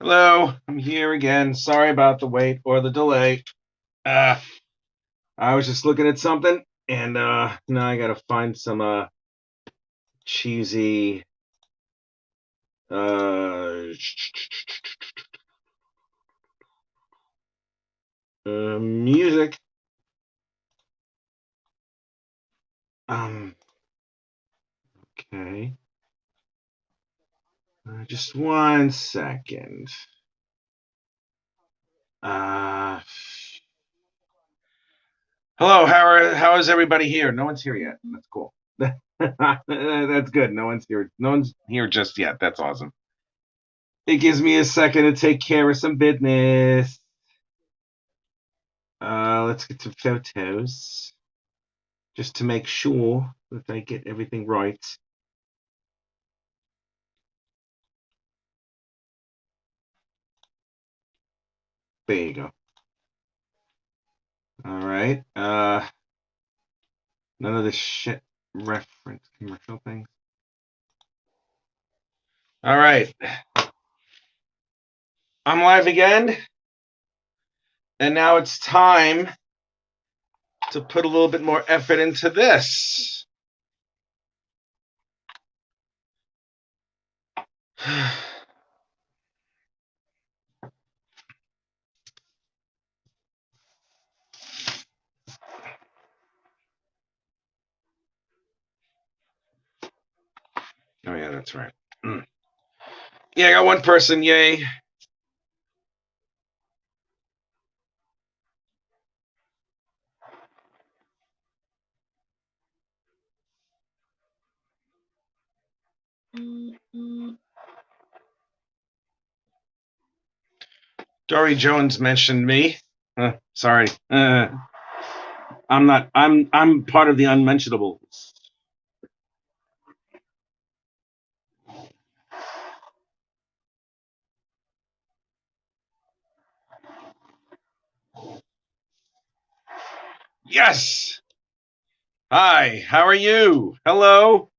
Hello, I'm here again. Sorry about the wait or the delay. Uh, I was just looking at something, and now I gotta find some cheesy uh, music. Um, okay. Just 1 second. Uh, Hello. How is everybody here? No one's here yet. That's cool. That's good. No one's here. No one's here just yet. That's awesome. It gives me a second to take care of some business. Let's get some photos just to make sure that I get everything right. There you go. All right. None of this shit reference commercial things. All right. I'm live again. And now it's time to put a little bit more effort into this. Oh, yeah, that's right. Yeah, I got one person. Yay. Dory Jones mentioned me. Sorry. I'm not. I'm part of the unmentionables. Yes. Hi. How are you? Hello.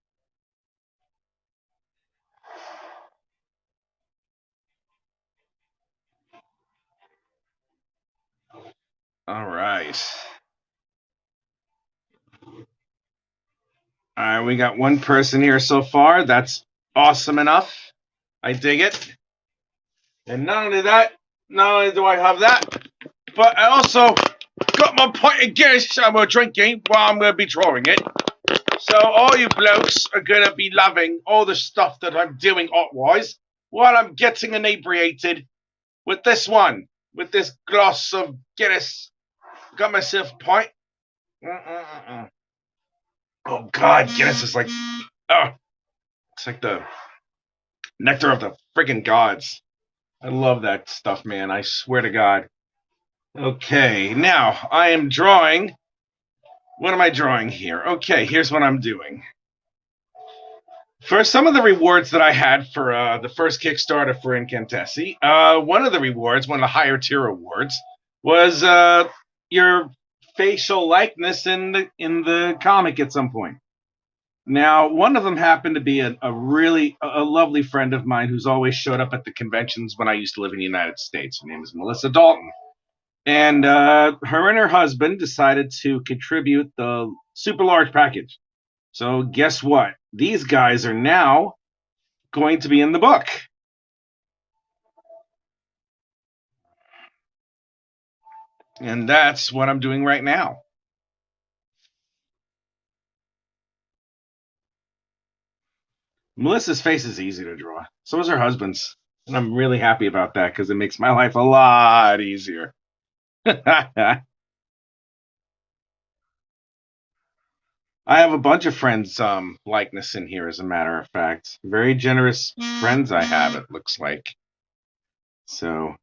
All right. All right. We got one person here so far. That's awesome enough. I dig it. And not only that, not only do I have that, but I also got my pint of Guinness I'm drinking while I'm going to be drawing it. So all you blokes are going to be loving all the stuff that I'm doing art-wise while I'm getting inebriated with this one, with this glass of Guinness. Got myself a pint. Oh, God, Guinness is like, oh, it's like the nectar of the friggin' gods. I love that stuff, man. I swear to God. Okay, now I am drawing. What am I drawing here? Okay, here's what I'm doing. For some of the rewards that I had for the first Kickstarter for Incantessi, one of the rewards, one of the higher tier rewards, was your facial likeness in the comic at some point. Now, one of them happened to be a really lovely friend of mine who's always showed up at the conventions when I used to live in the United States. Her name is Melissa Dalton. And her and her husband decided to contribute the super large package. So guess what? These guys are now going to be in the book. And that's what I'm doing right now. Melissa's face is easy to draw. So is her husband's. And I'm really happy about that because it makes my life a lot easier. I have a bunch of friends' likeness in here, as a matter of fact. Very generous friends I have, it looks like. So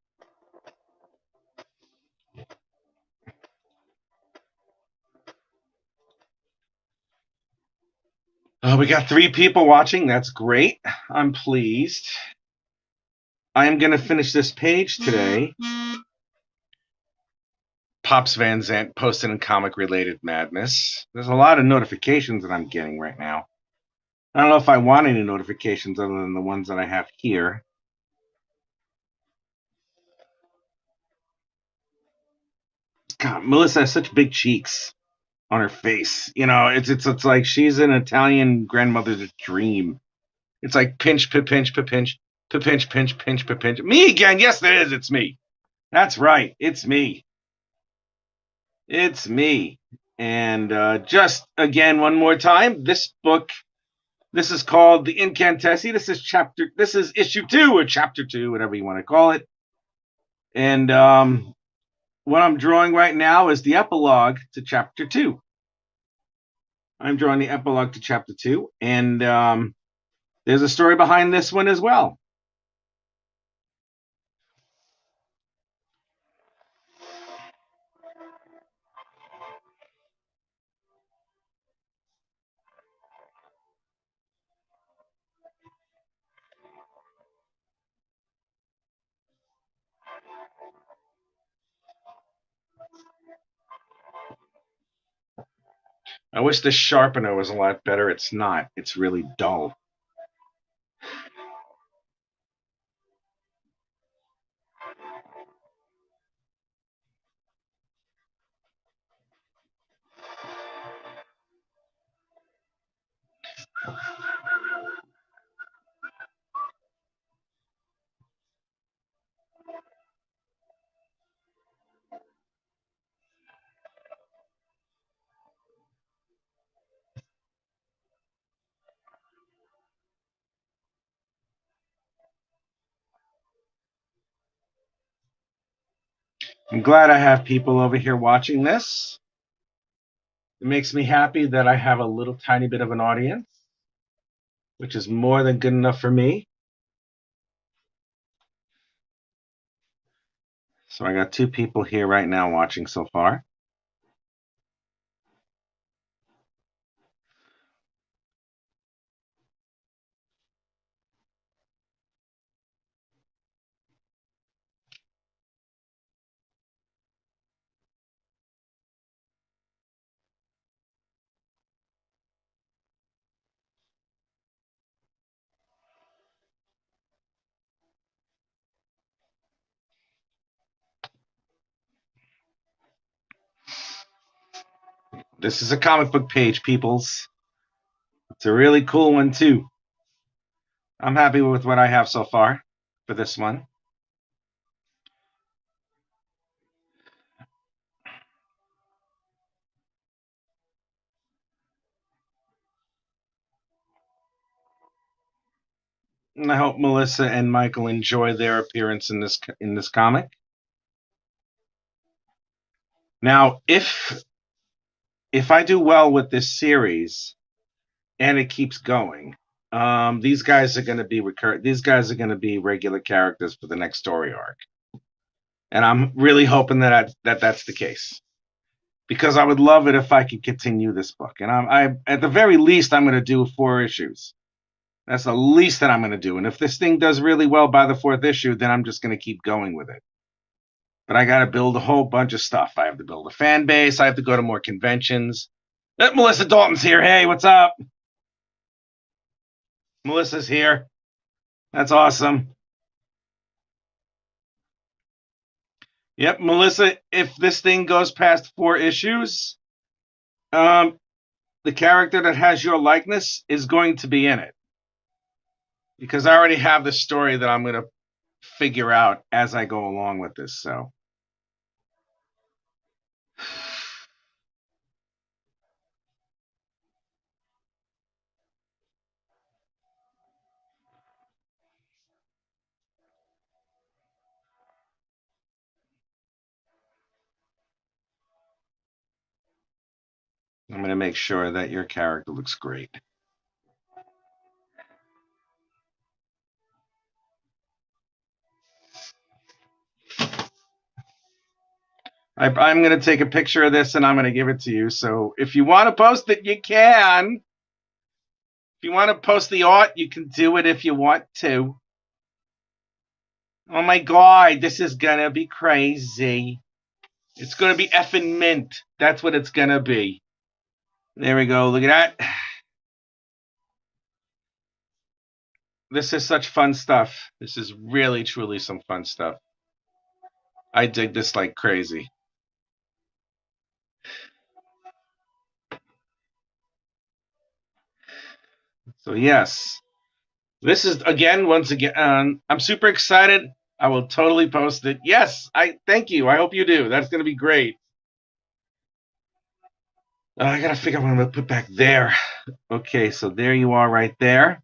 we got 3 people watching. That's great. I'm pleased. I am going to finish this page today. Pops Van Zant posted in comic-related madness. There's a lot of notifications that I'm getting right now. I don't know if I want any notifications other than the ones that I have here. God, Melissa has such big cheeks on her face. You know, it's like she's an Italian grandmother's dream. It's like pinch, pinch, pinch, pinch, pinch, pinch, pinch. Me again? Yes, it is. It's me. That's right. It's me. It's me. And just again, one more time, this book. This is called The Incantessi. This is issue 2 or chapter 2, whatever you want to call it. And what I'm drawing right now is the epilogue to chapter 2. I'm drawing the epilogue to chapter 2. And there's a story behind this one as well. I wish the sharpener was a lot better. It's not. It's really dull. I'm glad I have people over here watching this. It makes me happy that I have a little tiny bit of an audience, which is more than good enough for me. So I got 2 people here right now watching so far. This is a comic book page, peoples. It's a really cool one, too. I'm happy with what I have so far for this one. And I hope Melissa and Michael enjoy their appearance in this comic. Now, if I do well with this series and it keeps going, these guys are going to be These guys are going to be regular characters for the next story arc, and I'm really hoping that that's the case, because I would love it if I could continue this book. And I at the very least, I'm going to do 4 issues. That's the least that I'm going to do. And if this thing does really well by the 4th issue, then I'm just going to keep going with it. But I got to build a whole bunch of stuff. I have to build a fan base. I have to go to more conventions. Melissa Dalton's here. Hey, what's up? Melissa's here. That's awesome. Yep, Melissa, if this thing goes past 4 issues, the character that has your likeness is going to be in it. Because I already have the story that I'm going to figure out as I go along with this, so. I'm going to make sure that your character looks great. I'm going to take a picture of this and I'm going to give it to you. So if you want to post it, you can. If you want to post the art, you can do it if you want to. Oh my God, this is going to be crazy. It's going to be effing mint. That's what it's going to be. There we go. Look at that. This is such fun stuff. This is really, truly some fun stuff. I dig this like crazy. So yes, this is again, once again, I'm super excited. I will totally post it. Yes, I thank you. I hope you do. That's going to be great. I got to figure out what I'm going to put back there. Okay, so there you are right there.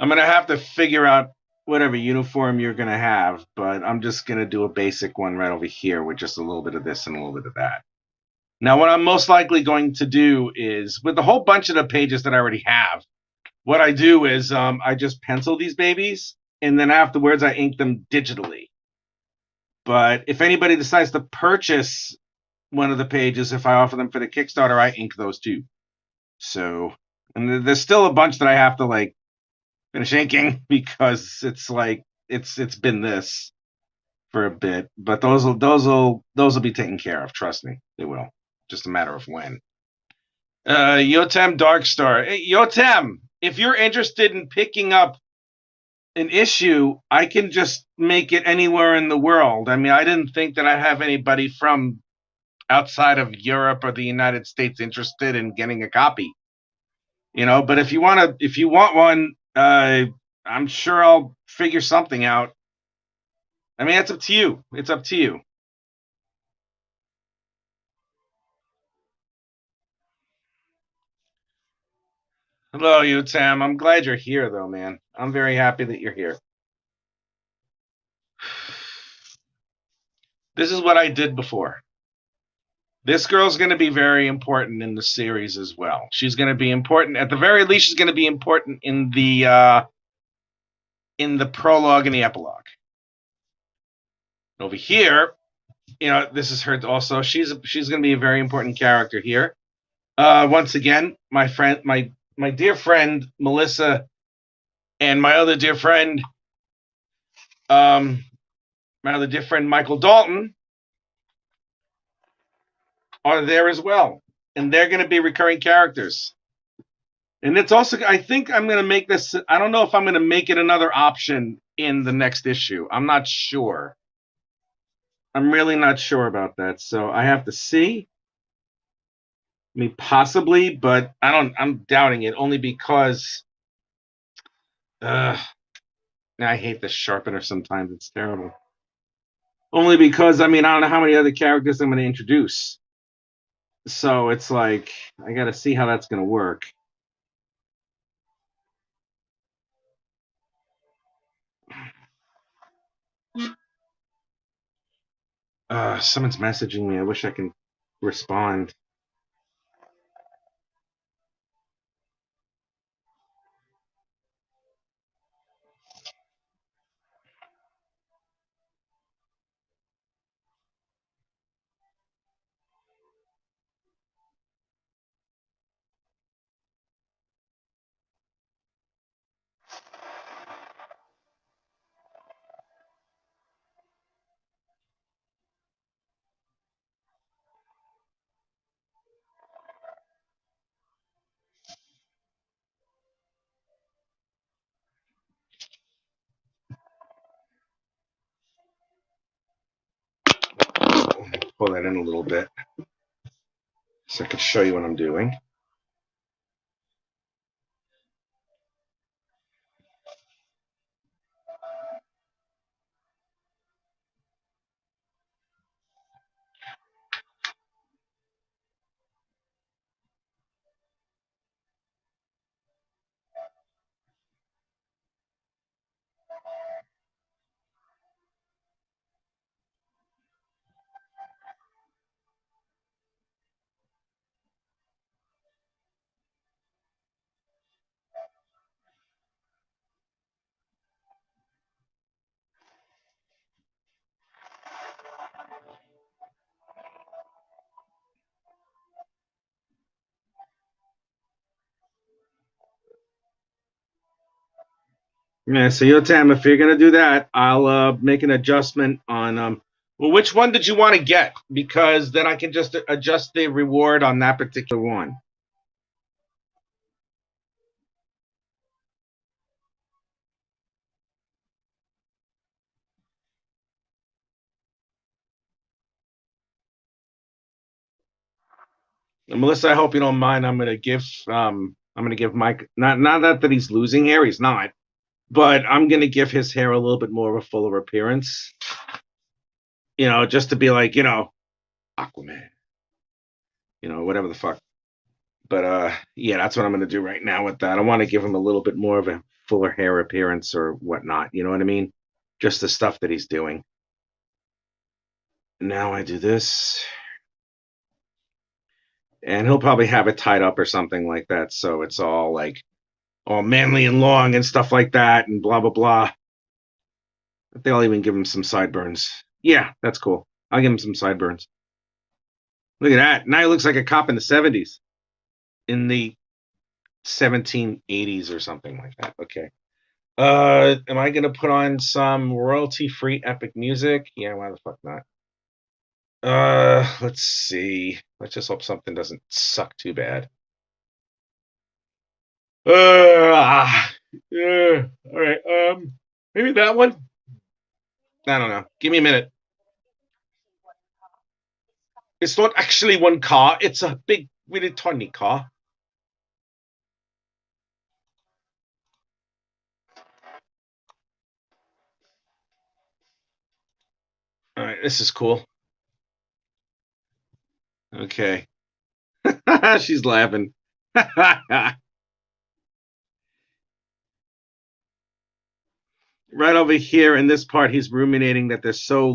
I'm going to have to figure out whatever uniform you're going to have, but I'm just going to do a basic one right over here with just a little bit of this and a little bit of that. Now, what I'm most likely going to do is, with a whole bunch of the pages that I already have, what I do is I just pencil these babies, and then afterwards I ink them digitally. But if anybody decides to purchase one of the pages, if I offer them for the Kickstarter, I ink those too. So, and there's still a bunch that I have to like finish inking because it's like it's been this for a bit. But those will be taken care of. Trust me, they will. Just a matter of when. Yotem Darkstar. Hey, Yotem, if you're interested in picking up an issue, I can just make it anywhere in the world. I mean, I didn't think that I'd have anybody from outside of Europe or the United States interested in getting a copy. But if you want one, I'm sure I'll figure something out. I mean, it's up to you. It's up to you. Hello, you Tam. I'm glad you're here, though, man. I'm very happy that you're here. This is what I did before. This girl's going to be very important in the series as well. She's going to be important. At the very least, she's going to be important in the prologue and the epilogue. Over here, this is her also. She's going to be a very important character here. Once again, my dear friend Melissa and my other dear friend Michael Dalton are there as well, and they're going to be recurring characters. And it's also, I think I'm going to make this. I don't know if I'm going to make it another option in the next issue. I'm not sure. I'm really not sure about that. So I have to see. I mean, possibly, but I'm doubting it only because I hate the sharpener sometimes. It's terrible. Only because, I mean, I don't know how many other characters I'm going to introduce. So it's like, I got to see how that's going to work. Someone's messaging me. I wish I can respond. Pull that in a little bit so I can show you what I'm doing. Yeah, so Yotam, if you're gonna do that, I'll make an adjustment on well, which one did you want to get? Because then I can just adjust the reward on that particular one. And Melissa, I hope you don't mind. I'm gonna give Mike not that he's losing hair, he's not, but I'm gonna give his hair a little bit more of a fuller appearance. Just to be like, Aquaman, whatever the fuck. But yeah, that's what I'm gonna do right now with that. I want to give him a little bit more of a fuller hair appearance or whatnot. You know what I mean? Just the stuff that he's doing. Now I do this, and he'll probably have it tied up or something like that, so it's all like all manly and long and stuff like that, and blah blah blah. They'll even give him some sideburns. Yeah, that's cool. I'll give him some sideburns. Look at that. Now he looks like a cop in the 70s, in the 1780s or something like that. Okay. Am I gonna put on some royalty-free epic music? Yeah, why the fuck not? Let's see. Let's just hope something doesn't suck too bad. All right. Maybe that one. I don't know. Give me a minute. It's not actually one car. It's a big, really tiny car. All right, this is cool. Okay. She's laughing. Right over here in this part, he's ruminating that there's so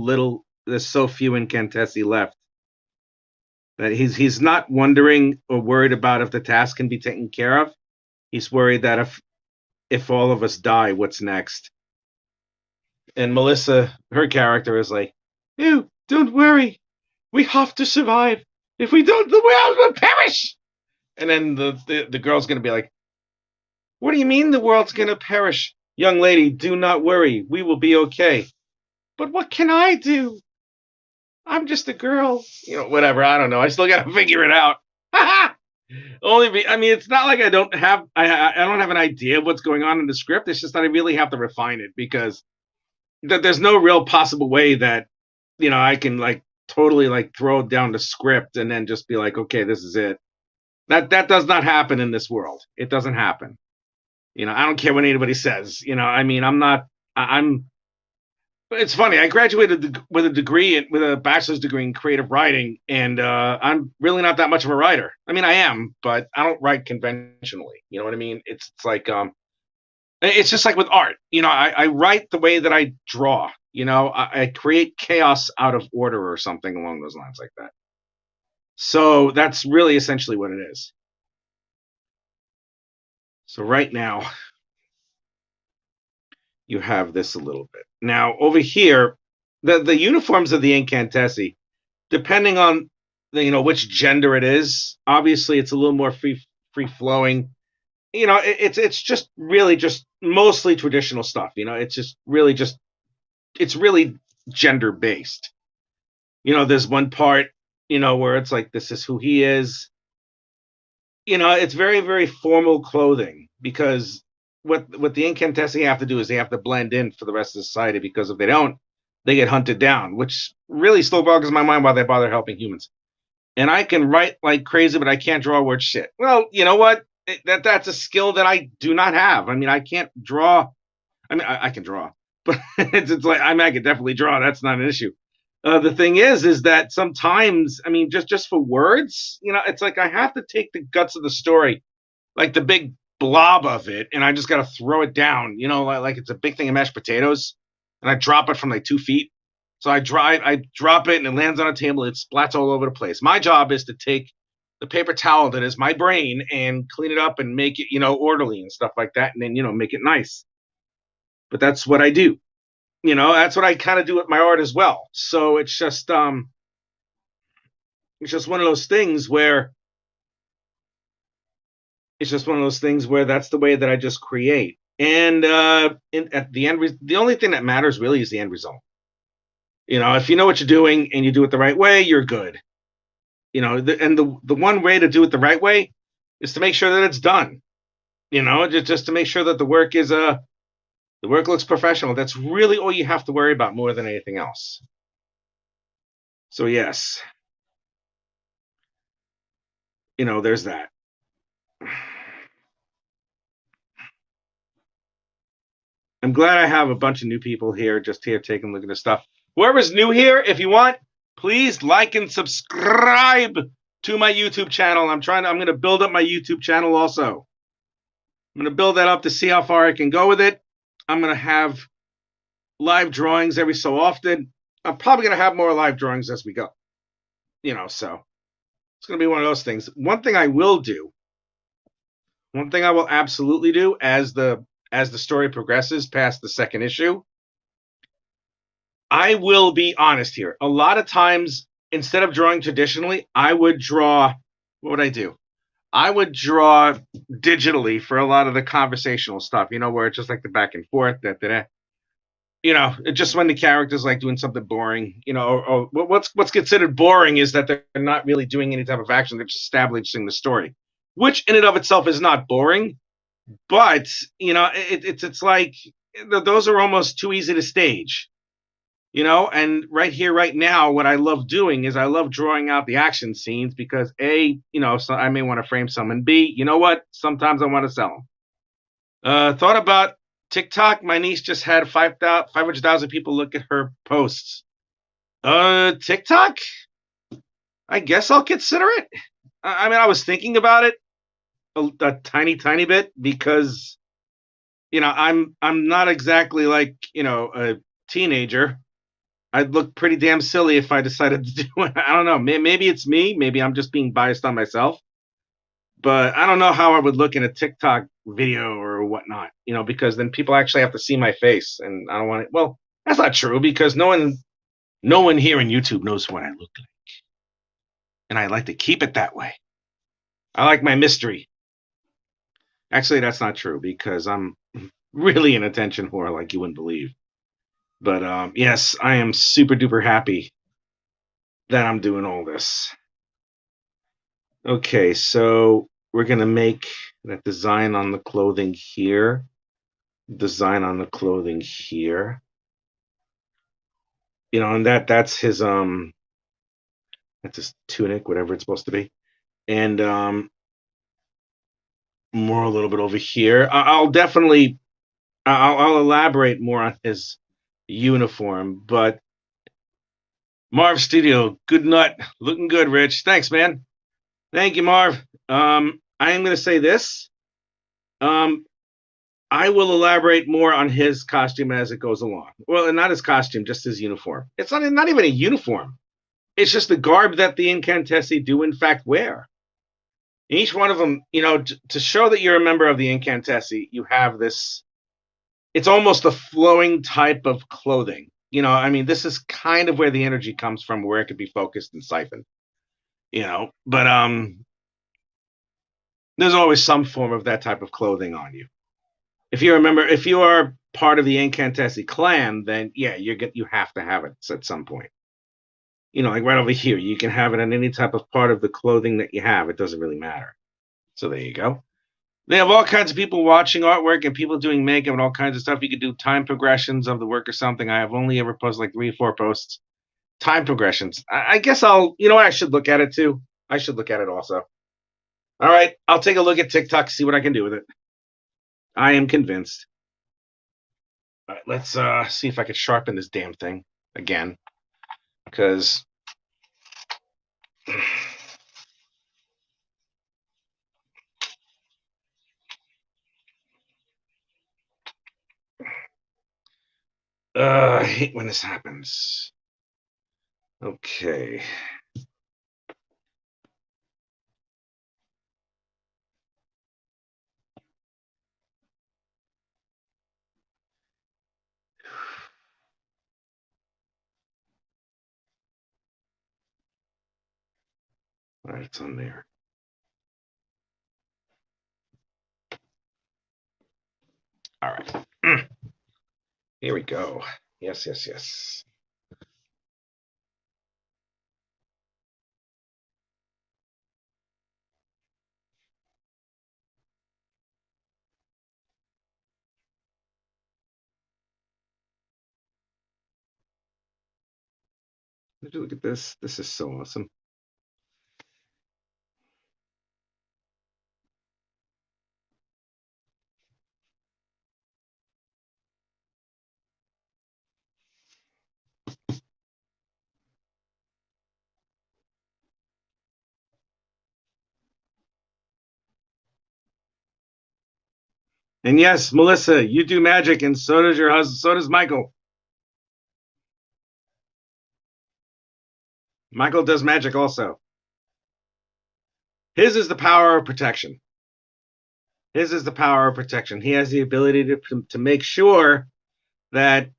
few incantessi left. That he's not wondering or worried about if the task can be taken care of. He's worried that if all of us die, what's next? And Melissa, her character, is like, "Ew, don't worry. We have to survive. If we don't, the world will perish." And then the girl's gonna be like, "What do you mean the world's gonna perish? Young lady, do not worry. We will be okay." "But what can I do? I'm just a girl." Whatever. I don't know. I still gotta figure it out. I mean, it's not like I don't have I don't have an idea of what's going on in the script. It's just that I really have to refine it because there's no real possible way that I can like totally like throw down the script and then just be like, okay, this is it. That does not happen in this world. It doesn't happen. I don't care what anybody says. I mean, I'm not. I'm. It's funny. I graduated with a bachelor's degree in creative writing, and I'm really not that much of a writer. I mean, I am, but I don't write conventionally. You know what I mean? It's like it's just like with art. I write the way that I draw. I create chaos out of order or something along those lines like that. So that's really essentially what it is. So right now you have this a little bit. Now over here, the uniforms of the incantessi, depending on which gender it is, obviously it's a little more free flowing. It's just really just mostly traditional stuff. It's really gender based. There's one part, where it's like this is who he is. It's very, very formal clothing because what the incantessi have to do is they have to blend in for the rest of society because if they don't, they get hunted down, which really still boggles my mind why they bother helping humans. And I can write like crazy, but I can't draw word shit. Well, you know what? That's a skill that I do not have. I mean, I can't draw. I mean, I can draw, but it's like I can definitely draw. That's not an issue. The thing is that sometimes, I mean, just for words, it's like I have to take the guts of the story, like the big blob of it, and I just got to throw it down, like it's a big thing of mashed potatoes, and I drop it from like 2 feet. So I drop it, and it lands on a table. It splats all over the place. My job is to take the paper towel that is my brain and clean it up and make it, orderly and stuff like that, and then make it nice. But that's what I do. That's what I kind of do with my art as well. So it's just one of those things where that's the way that I just create. And at the end, the only thing that matters really is the end result. If you know what you're doing and you do it the right way, you're good. And the one way to do it the right way is to make sure that it's done. Just to make sure that the work looks professional. That's really all you have to worry about more than anything else. So yes. there's that. I'm glad I have a bunch of new people here, just here taking a look at this stuff. Whoever's new here, if you want, please like and subscribe to my YouTube channel. I'm going to build up my YouTube channel also. I'm going to build that up to see how far I can go with it. I'm going to have live drawings every so often. I'm probably going to have more live drawings as we go. So it's going to be one of those things. One thing I will absolutely do as the story progresses past the second issue, I will be honest here. A lot of times, instead of drawing traditionally, I would draw. What would I do? I would draw digitally for a lot of the conversational stuff, where it's just like the back and forth, just when the characters like doing something boring, or what's considered boring is that they're not really doing any type of action. They're just establishing the story, which in and of itself is not boring, but it's like those are almost too easy to stage. And right here, right now, what I love doing is I love drawing out the action scenes because A, so I may want to frame some, and B, you know what? Sometimes I want to sell them. Thought about TikTok. My niece just had 500,000 people look at her posts. TikTok? I guess I'll consider it. I mean, I was thinking about it a tiny, tiny bit because, I'm not exactly like, a teenager. I'd look pretty damn silly if I decided to do it. I don't know. Maybe it's me. Maybe I'm just being biased on myself. But I don't know how I would look in a TikTok video or whatnot, because then people actually have to see my face, and I don't want it. Well, that's not true because no one here in YouTube knows what I look like, and I like to keep it that way. I like my mystery. Actually, that's not true because I'm really an attention whore like you wouldn't believe. But yes, I am super duper happy that I'm doing all this. Okay, so we're going to make that design on the clothing here. Design on the clothing here. And that's his tunic, whatever it's supposed to be. And more a little bit over here. I'll definitely I'll elaborate more on his uniform, but Marv Studio, good nut. Looking good, Rich. Thanks, man. Thank you, Marv. I am going to say this. I will elaborate more on his costume as it goes along. Well, not his costume, just his uniform. It's not even a uniform. It's just the garb that the Incantessi do, in fact, wear. Each one of them, to show that you're a member of the Incantessi, you have this. It's almost a flowing type of clothing. I mean, this is kind of where the energy comes from, where it could be focused and siphoned. But there's always some form of that type of clothing on you. If you are part of the Incantessi clan, then yeah, you have to have it at some point. Like right over here, you can have it on any type of part of the clothing that you have. It doesn't really matter. So there you go. They have all kinds of people watching artwork and people doing makeup and all kinds of stuff. You could do time progressions of the work or something. I have only ever posted like 3 or 4 posts. Time progressions. I guess I should look at it too. I should look at it also. All right, I'll take a look at TikTok, see what I can do with it. I am convinced. All right, let's see if I can sharpen this damn thing again. Because I hate when this happens. Okay. All right, it's on there. All right. Here we go. Yes, yes, yes. Did you look at this? This is so awesome. And yes, Melissa, you do magic, and so does your husband. So does Michael. Michael does magic also. His is the power of protection. His is the power of protection. He has the ability to make sure that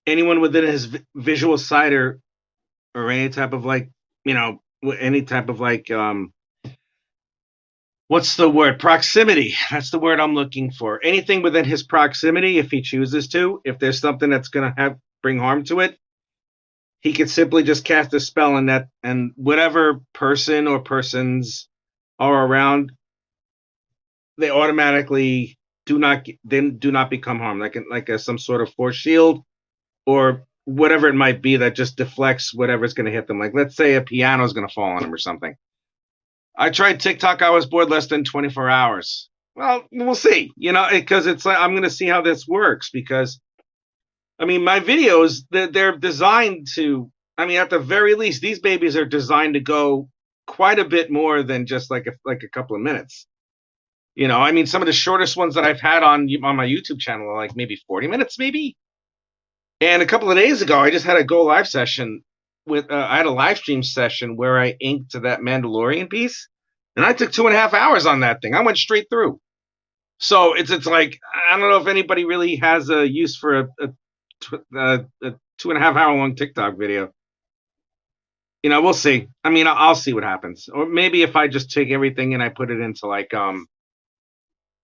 anyone within his visual sight or any type of like, any type of like, what's the word? Proximity. That's the word I'm looking for. Anything within his proximity, if he chooses to, if there's something that's going to bring harm to it, he could simply just cast a spell on that, and whatever person or persons are around, they automatically do not become harmed, like some sort of force shield or whatever it might be that just deflects whatever's going to hit them. Like, let's say a piano is going to fall on them or something. I tried TikTok. I was bored less than 24 hours. Well, we'll see, because it's like, I'm going to see how this works, because I mean, my videos, they're designed to, I mean, at the very least, these babies are designed to go quite a bit more than just like a couple of minutes. I mean, some of the shortest ones that I've had on my YouTube channel are like maybe 40 minutes, maybe. And a couple of days ago, I just had a go live session I had a live stream session where I inked to that Mandalorian piece, and I took 2.5 hours on that thing. I went straight through. So it's like, I don't know if anybody really has a use for a 2.5 hour long TikTok video. We'll see. I mean, I'll see what happens. Or maybe if I just take everything and I put it into like,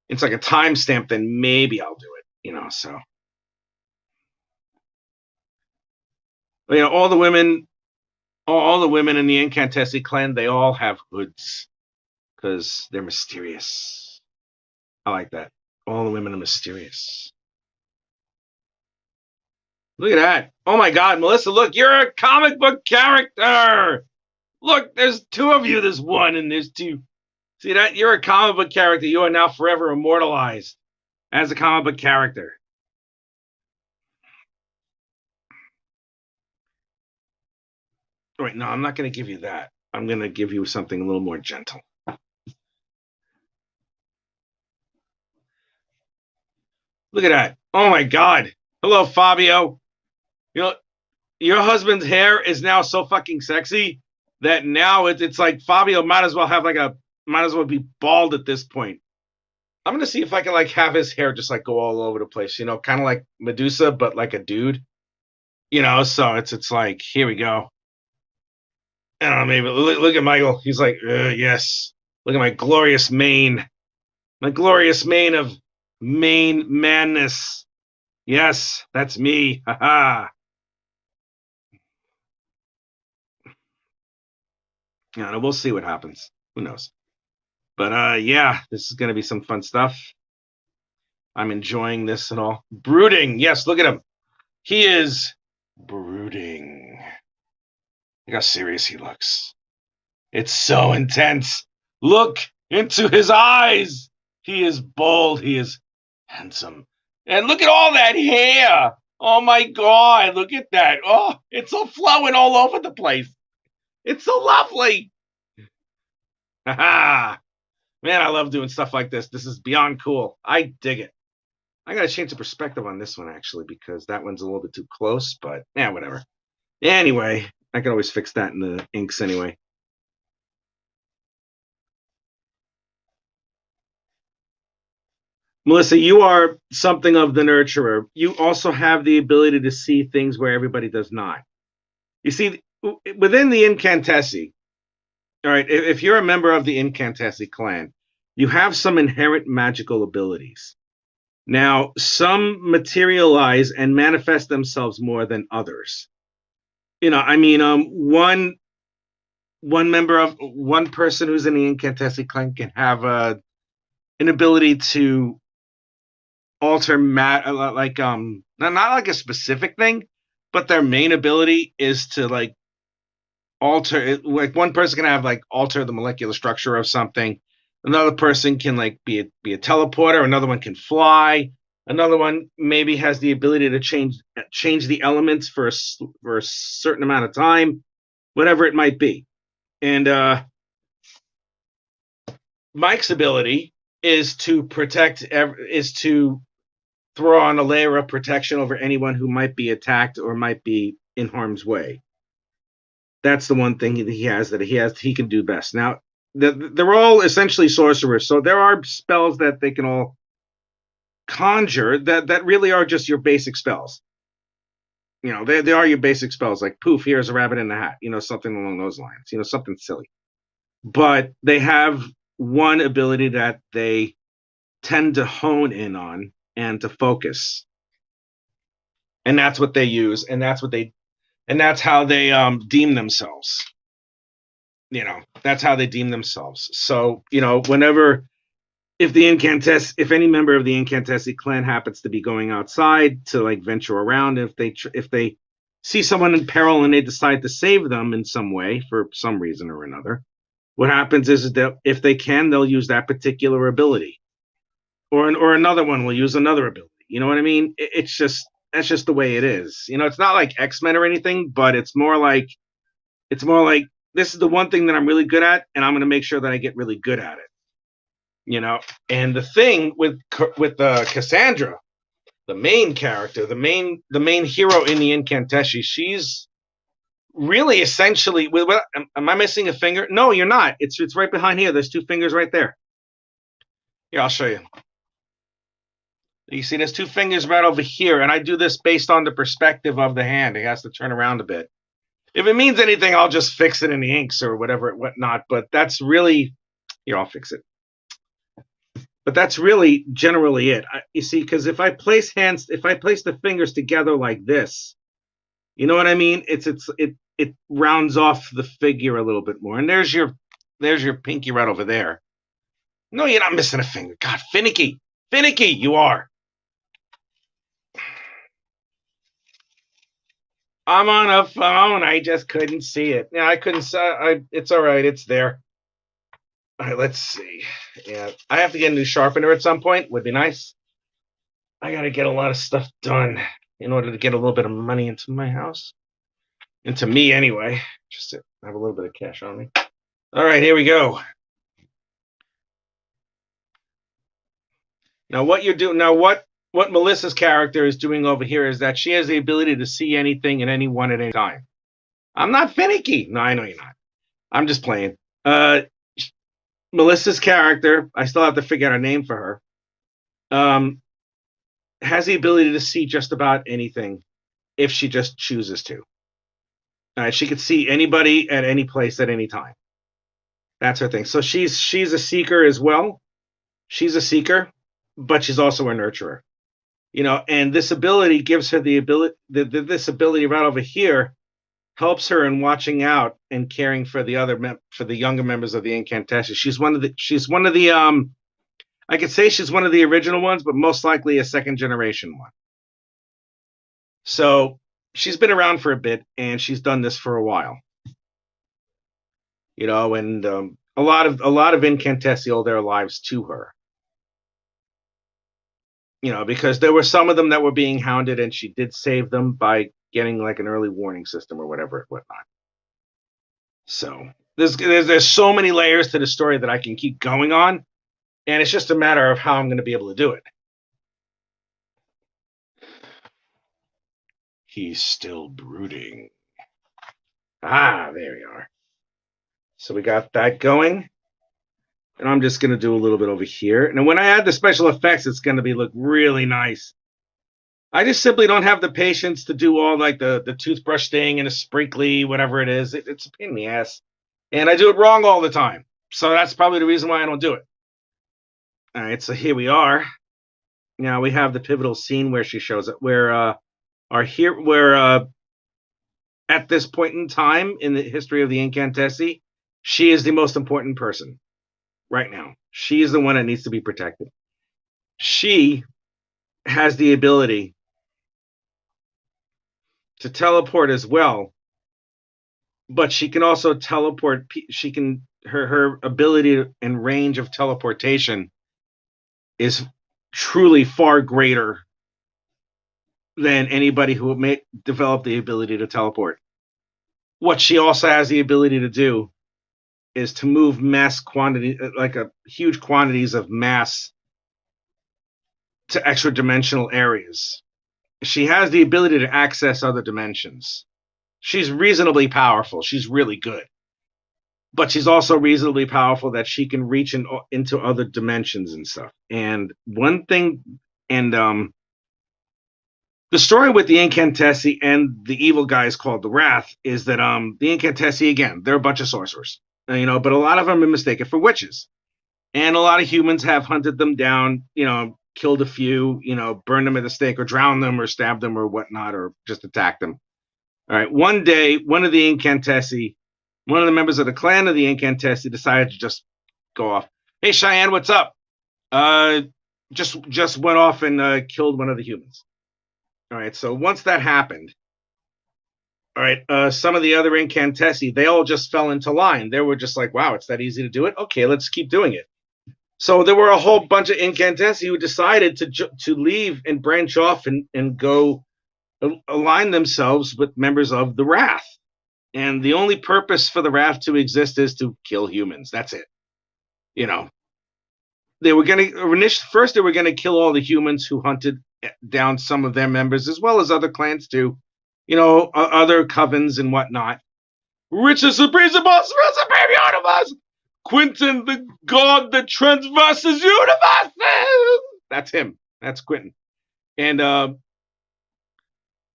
it's like a timestamp, then maybe I'll do it, so. But, all the women in the Incantessi clan, they all have hoods because they're mysterious. I like that. All the women are mysterious. Look at that. Oh my God, Melissa, look, you're a comic book character. Look, there's two of you. There's one and there's two. See that? You're a comic book character. You are now forever immortalized as a comic book character. Wait, no, I'm not going to give you that. I'm going to give you something a little more gentle. Look at that. Oh my God. Hello, Fabio. Your husband's hair is now so fucking sexy that now it's like Fabio might as well be bald at this point. I'm gonna see if I can like have his hair just like go all over the place, kind of like Medusa, but like a dude. So it's like, here we go. I don't know, maybe look at Michael. He's like, yes. Look at my glorious mane. My glorious mane of mane madness. Yes, that's me. Haha. Yeah, we'll see what happens. Who knows? But yeah, this is gonna be some fun stuff. I'm enjoying this and all. Brooding. Yes, look at him. He is brooding. Look how serious he looks. It's so intense. Look into his eyes. He is bold. He is handsome. And look at all that hair. Oh my God. Look at that. Oh, it's so flowing all over the place. It's so lovely. Haha. Man, I love doing stuff like this. This is beyond cool. I dig it. I gotta change the perspective on this one actually, because that one's a little bit too close, but yeah, whatever. Anyway, I can always fix that in the inks anyway. Melissa, you are something of the nurturer. You also have the ability to see things where everybody does not. You see, within the Incantessi, all right, if you're a member of the Incantessi clan, you have some inherent magical abilities. Now, some materialize and manifest themselves more than others. I mean, one person who's in the Incantessi clan can have an ability to alter like not like a specific thing, but their main ability is to like alter it. Like one person can have like alter the molecular structure of something. Another person can like be a teleporter. Another one can fly. Another one maybe has the ability to change the elements for a certain amount of time, whatever it might be. And Mike's ability is to throw on a layer of protection over anyone who might be attacked or might be in harm's way. That's the one thing he can do best. Now, they're all essentially sorcerers, so there are spells that they can all conjure that really are just your basic spells. They are your basic spells, like poof, here's a rabbit in the hat, something along those lines, something silly. But they have one ability that they tend to hone in on and to focus. And that's what they use, and that's how they deem themselves. That's how they deem themselves. So, whenever if any member of the Incantessi clan happens to be going outside to like venture around, if they see someone in peril and they decide to save them in some way for some reason or another, what happens is that if they can, they'll use that particular ability, or another one will use another ability. You know what I mean? That's just the way it is. It's not like X-Men or anything, but it's more like this is the one thing that I'm really good at, and I'm going to make sure that I get really good at it. And the thing with Cassandra, the main character, the main hero in the Incantessi, she's really essentially. Am I missing a finger? No, you're not. It's right behind here. There's 2 fingers right there. Here, I'll show you. You see, there's 2 fingers right over here, and I do this based on the perspective of the hand. It has to turn around a bit. If it means anything, I'll just fix it in the inks or whatnot. But that's really, here, I'll fix it. But that's really generally it. You see, because if I place the fingers together like this, you know what I mean? It rounds off the figure a little bit more. And there's your pinky right over there. No, you're not missing a finger. God, finicky, you are. I'm on a phone. I just couldn't see it. Yeah, I couldn't. It's all right. It's there. All right, let's see. Yeah, I have to get a new sharpener at some point. Would be nice. I got to get a lot of stuff done in order to get a little bit of money into my house. Into me, anyway. Just to have a little bit of cash on me. All right, here we go. Now, what Melissa's character is doing over here is that she has the ability to see anything and anyone at any time. I'm not finicky. No, I know you're not. I'm just playing. Melissa's character, I still have to figure out a name for her, has the ability to see just about anything if she just chooses to. She could see anybody at any place at any time. That's her thing. So she's a seeker as well. She's a seeker, but she's also a nurturer. And this ability gives her the ability. This ability right over here helps her in watching out and caring for the younger members of the Incantessi. She's one of the I could say she's one of the original ones, but most likely a second generation one. So she's been around for a bit, and she's done this for a while. And a lot of Incantessi owe their lives to her. Because there were some of them that were being hounded, and she did save them by getting like an early warning system or whatnot. So there's so many layers to the story that I can keep going on, and it's just a matter of how I'm going to be able to do it. He's still brooding. There we are. So we got that going. And I'm just going to do a little bit over here. And when I add the special effects, it's going to look really nice. I just simply don't have the patience to do all like the toothbrush thing and a sprinkly, whatever it is. It's a pain in the ass. And I do it wrong all the time. So that's probably the reason why I don't do it. All right, so here we are. Now we have the pivotal scene where she shows up, where at this point in time in the history of the Incantessi, she is the most important person. Right now, she is the one that needs to be protected. She has the ability to teleport as well, but she can also teleport. Her ability and range of teleportation is truly far greater than anybody who may develop the ability to teleport. What she also has the ability to do is to move mass quantity, like a huge quantities of mass to extra dimensional areas. She has the ability to access other dimensions. She's reasonably powerful. She's really good. But she's also reasonably powerful that she can reach into other dimensions and stuff. And one thing, and the story with the Incantessi and the evil guys called the Wrath is that the Incantessi, again, they're a bunch of sorcerers, but a lot of them are mistaken for witches. And a lot of humans have hunted them down, killed a few, burned them at the stake or drowned them or stabbed them or whatnot, or just attacked them. All right. One day, one of the Incantessi, one of the members of the clan of the Incantessi decided to just go off. Hey, Cheyenne, what's up? Just went off and killed one of the humans. All right. So once that happened, all right, some of the other Incantessi, they all just fell into line. They were just like, wow, it's that easy to do it? Okay, let's keep doing it. So there were a whole bunch of Incantessi who decided to leave and branch off and go align themselves with members of the Wrath. And the only purpose for the Wrath to exist is to kill humans. That's it. They were going to first they were going to kill all the humans who hunted down some of their members, as well as other clans too, other covens and whatnot. Richard Supremacy, Supreme Universe, Quentin, the god that transverses universes. That's him. That's Quentin. And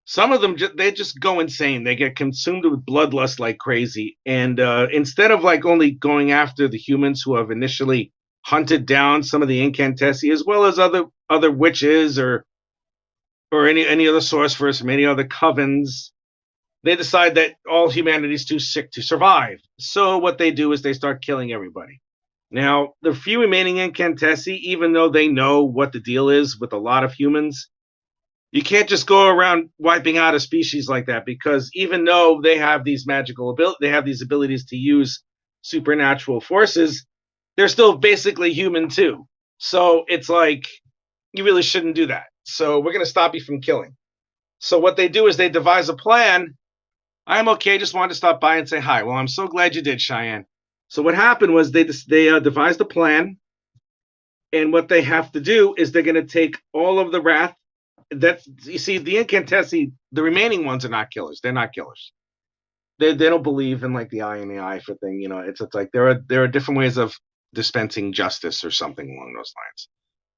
some of them, they just go insane. They get consumed with bloodlust like crazy. And instead of like only going after the humans who have initially hunted down some of the Incantessi, as well as other witches or any other sorcerers from any other covens, they decide that all humanity is too sick to survive. So what they do is they start killing everybody. Now, the few remaining Incantessi, even though they know what the deal is with a lot of humans, you can't just go around wiping out a species like that, because even though they have these abilities to use supernatural forces, they're still basically human too. So it's like, you really shouldn't do that. So we're going to stop you from killing. So what they do is they devise a plan. I'm okay, just wanted to stop by and say hi. Well, I'm so glad you did, Cheyenne. So what happened was they devised a plan, and what they have to do is they're going to take all of the Wrath. You see, the Incantessi, the remaining ones are not killers. They're not killers. They don't believe in like the eye in the eye for thing. It's like there are different ways of dispensing justice or something along those lines.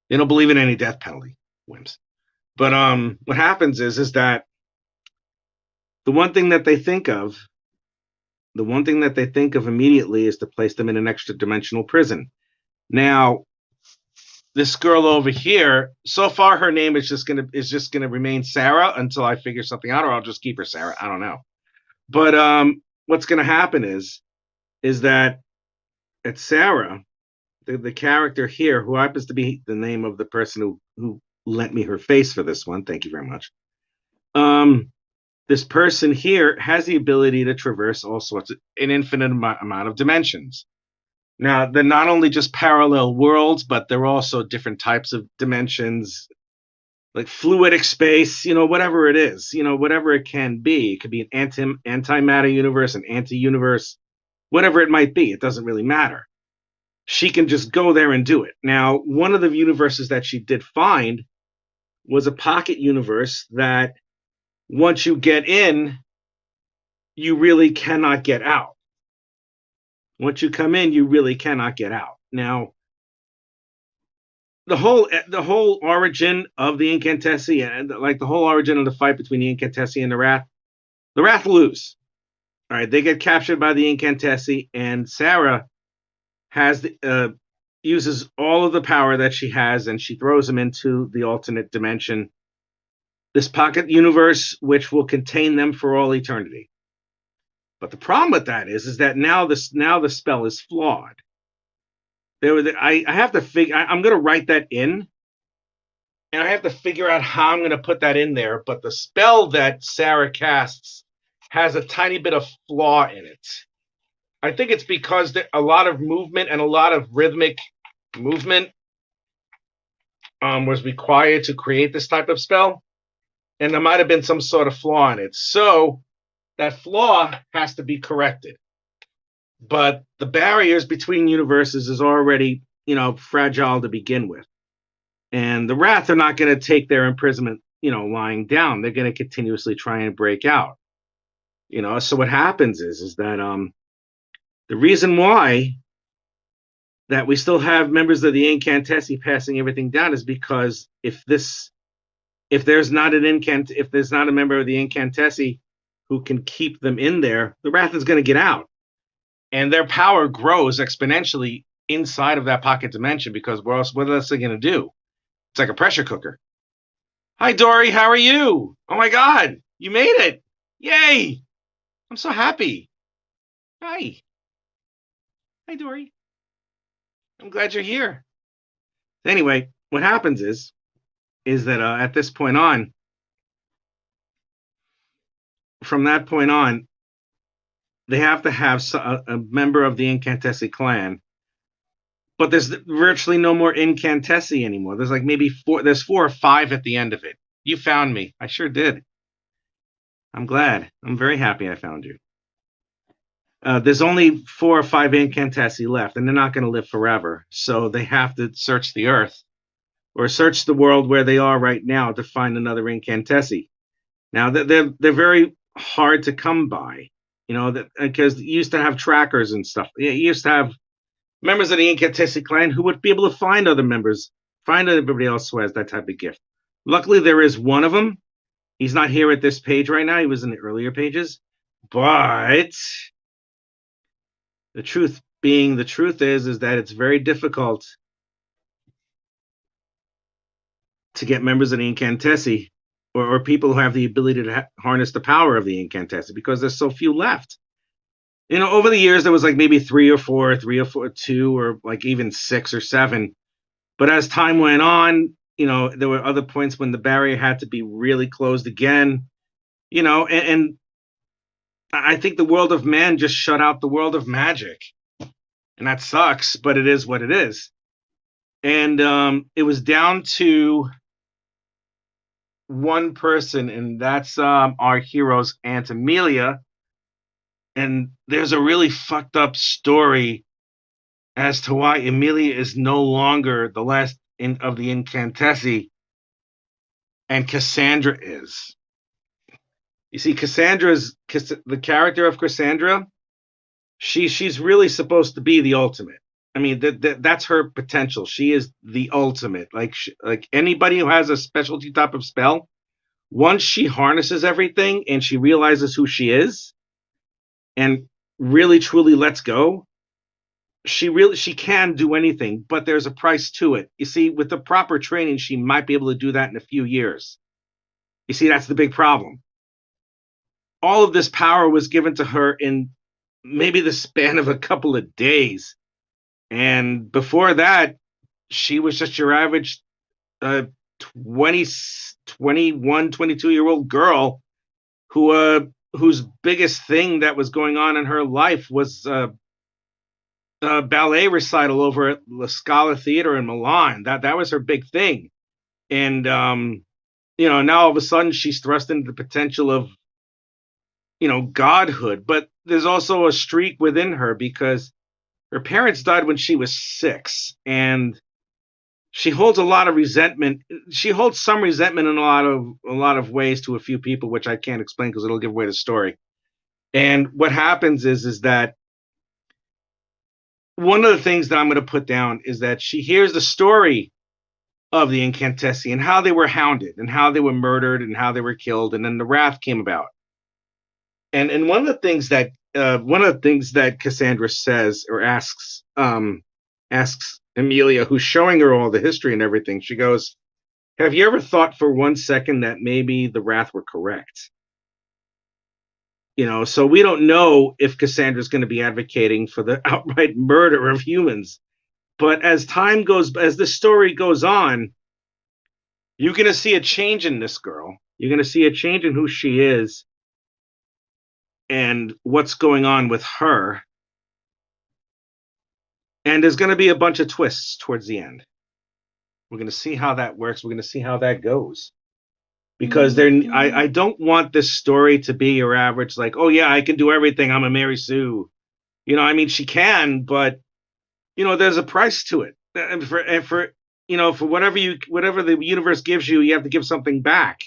They don't believe in any death penalty. Wimps. But what happens is that the one thing that they think of immediately is to place them in an extra dimensional prison. Now, this girl over here, so far her name is just gonna remain Sarah until I figure something out, or I'll just keep her Sarah. I don't know. But what's gonna happen is that it's Sarah, the character here, who happens to be the name of the person who lent me her face for this one. Thank you very much. This person here has the ability to traverse an infinite amount of dimensions. Now, they're not only just parallel worlds, but they're also different types of dimensions, like fluidic space, whatever it is, whatever it can be. It could be an antimatter universe, an anti-universe, whatever it might be. It doesn't really matter. She can just go there and do it. Now, one of the universes that she did find was a pocket universe that once you get in, you really cannot get out. Once you come in, you really cannot get out. Now, the whole origin of the Incantessi, and like the whole origin of the fight between the Incantessi and the Wrath lose. All right, they get captured by the Incantessi, and Sarah uses all of the power that she has, and she throws them into the alternate dimension, this pocket universe, which will contain them for all eternity. But the problem with that is that now the spell is flawed. I have to figure. I'm going to write that in, and I have to figure out how I'm going to put that in there. But the spell that Sarah casts has a tiny bit of flaw in it. I think it's because a lot of movement and a lot of rhythmic movement was required to create this type of spell, and there might have been some sort of flaw in it. So that flaw has to be corrected. But the barriers between universes is already, fragile to begin with. And the Wrath are not going to take their imprisonment, lying down. They're going to continuously try and break out. So what happens is that the reason why that we still have members of the Incantessi passing everything down is because if there's not if there's not a member of the Incantessi who can keep them in there, the Wrath is going to get out, and their power grows exponentially inside of that pocket dimension because what else are they going to do? It's like a pressure cooker. Hi, Dory. How are you? Oh my God, you made it! Yay! I'm so happy. Hi. Hi, Dory. I'm glad you're here. Anyway, what happens is that at this point on, from that point on, they have to have a member of the Incantessi clan, but there's virtually no more Incantessi anymore. There's like maybe four. There's 4 or 5 at the end of it. You found me. I sure did. I'm glad. I'm very happy I found you. There's only 4 or 5 Incantessi left, and they're not going to live forever. So they have to search the Earth or search the world where they are right now to find another Incantessi. Now they're very hard to come by, because you used to have trackers and stuff. You used to have members of the Incantessi clan who would be able to find other members, find everybody else who has that type of gift. Luckily, there is one of them. He's not here at this page right now. He was in the earlier pages. But the truth is that it's very difficult to get members of the Incantessi or people who have the ability to harness the power of the Incantessi because there's so few left. Over the years, there was like maybe 3 or 4, 2, or like even 6 or 7. But as time went on, there were other points when the barrier had to be really closed again, and I think the world of man just shut out the world of magic. And that sucks, but it is what it is. And it was down to one person, and that's our hero's Aunt Amelia. And there's a really fucked up story as to why Amelia is no longer the last of the Incantessi, and Cassandra is. You see, the character of Cassandra. She's really supposed to be the ultimate. I mean, that's her potential. She is the ultimate. Like anybody who has a specialty type of spell, once she harnesses everything and she realizes who she is, and really truly lets go, she can do anything, but there's a price to it. You see, with the proper training, she might be able to do that in a few years. You see, that's the big problem. All of this power was given to her in maybe the span of a couple of days. And before that, she was just your average 21, 22-year-old girl whose biggest thing that was going on in her life was a ballet recital over at La Scala Theater in Milan. That was her big thing. And now all of a sudden she's thrust into the potential of godhood, but there's also a streak within her because her parents died when she was 6, and she holds a lot of resentment. She holds some resentment in a lot of ways to a few people, which I can't explain because it'll give away the story. And what happens is that one of the things that I'm going to put down is that she hears the story of the Incantessi and how they were hounded and how they were murdered and how they were killed, and then the Wrath came about. And one of the things that Cassandra says or asks Amelia, who's showing her all the history and everything, she goes, "Have you ever thought for one second that maybe the Wrath were correct?" So we don't know if Cassandra's going to be advocating for the outright murder of humans. But as the story goes on, you're going to see a change in this girl. You're going to see a change in who she is and what's going on with her. And there's going to be a bunch of twists towards the end. We're going to see how that works. We're going to see how that goes. Because I don't want this story to be your average, like, oh yeah, I can do everything, I'm a Mary Sue. I mean, she can, but there's a price to it. And for whatever the universe gives you, you have to give something back,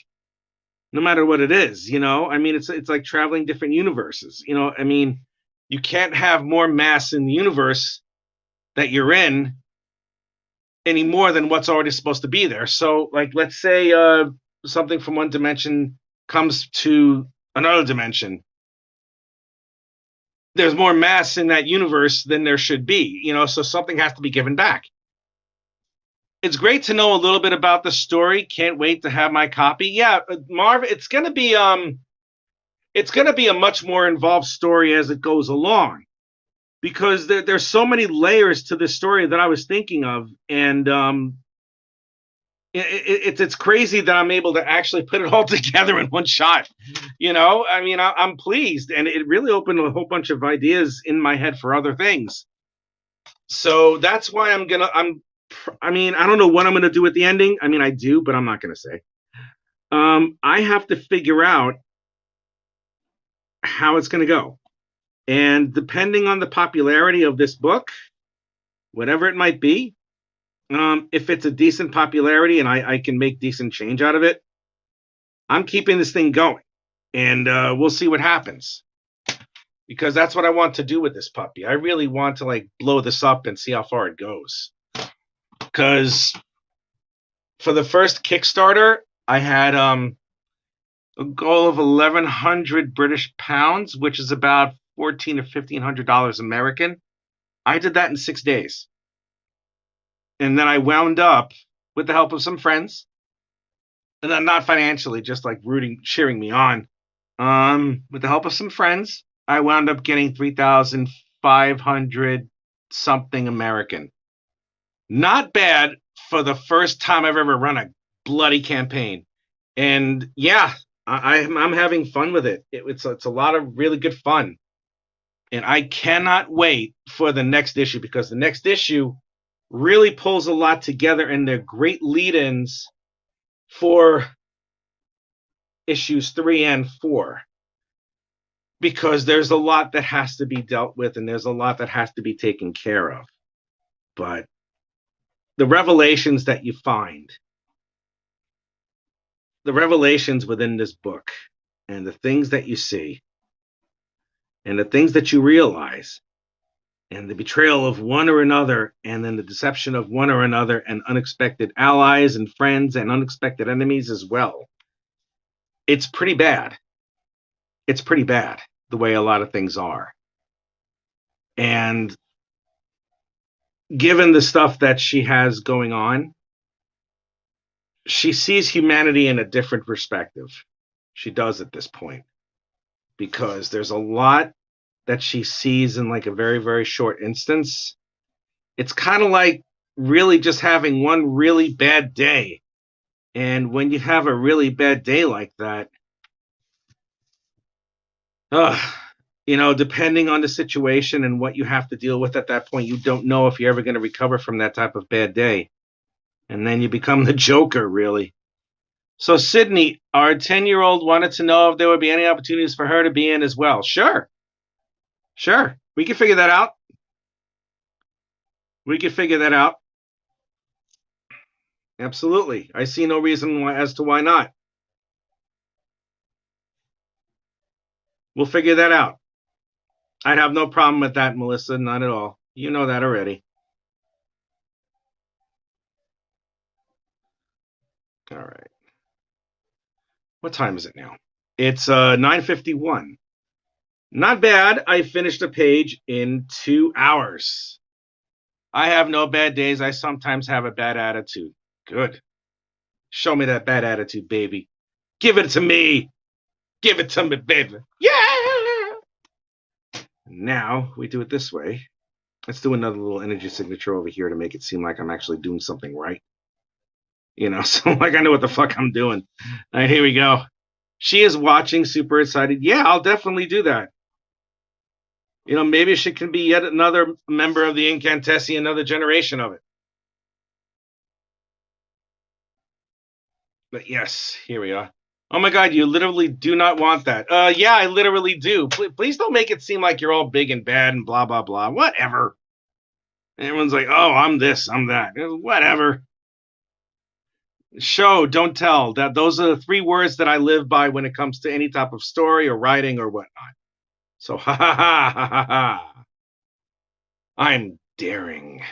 no matter what it is. I mean, it's like traveling different universes. I mean, you can't have more mass in the universe that you're in any more than what's already supposed to be there. So, like, let's say something from one dimension comes to another dimension. There's more mass in that universe than there should be, so something has to be given back. It's great to know a little bit about the story. Can't wait to have my copy. Yeah, Marv, it's gonna be a much more involved story as it goes along, because there's so many layers to this story that I was thinking of, and it's crazy that I'm able to actually put it all together in one shot. I mean, I'm pleased, and it really opened a whole bunch of ideas in my head for other things. So that's why I mean, I don't know what I'm gonna do with the ending. I mean, I do, but I'm not gonna say. I have to figure out how it's gonna go, and depending on the popularity of this book, whatever it might be, if it's a decent popularity and I can make decent change out of it, I'm keeping this thing going, and we'll see what happens, because that's what I want to do with this puppy. I really want to like blow this up and see how far it goes. Because for the first Kickstarter, I had a goal of 1,100 British pounds, which is about $1,400 or $1,500 American. I did that in 6 days, and then I wound up, with the help of some friends, and then not financially, just like cheering me on. With the help of some friends, I wound up getting 3,500 something American. Not bad for the first time I've ever run a bloody campaign. And yeah, I'm having fun with it. It's a lot of really good fun. And I cannot wait for the next issue, because the next issue really pulls a lot together, and they're great lead-ins for issues 3 and 4. Because there's a lot that has to be dealt with, and there's a lot that has to be taken care of. But the revelations that you find, the revelations within this book, and the things that you see, and the things that you realize, and the betrayal of one or another, and then the deception of one or another, and unexpected allies and friends, and unexpected enemies as well. It's pretty bad. It's pretty bad, the way a lot of things are. And given the stuff that she has going on, she sees humanity in a different perspective. She does at this point, because there's a lot that she sees in like a very, very short instance. It's kind of like really just having one really bad day. And when you have a really bad day like that, depending on the situation and what you have to deal with at that point, you don't know if you're ever going to recover from that type of bad day. And then you become the Joker, really. So, Sydney, our 10-year-old wanted to know if there would be any opportunities for her to be in as well. Sure. We can figure that out. Absolutely. I see no reason as to why not. We'll figure that out. I'd have no problem with that, Melissa. Not at all. You know that already. All right. What time is it now? It's 9:51. Not bad. I finished a page in 2 hours. I have no bad days. I sometimes have a bad attitude. Good. Show me that bad attitude, baby. Give it to me. Give it to me, baby. Yeah! Now we do it this way. Let's do another little energy signature over here to make it seem like I'm actually doing something right. So like I know what the fuck I'm doing. All right, here we go. She is watching, super excited. Yeah, I'll definitely do that. Maybe she can be yet another member of the Incantessi, another generation of it. But yes, here we are. Oh my God, you literally do not want that. Yeah, I literally do. Please don't make it seem like you're all big and bad and blah, blah, blah. Whatever. Everyone's like, oh, I'm this, I'm that. Whatever. Show, don't tell. Those are the 3 words that I live by when it comes to any type of story or writing or whatnot. So, ha ha ha ha ha ha. I'm daring.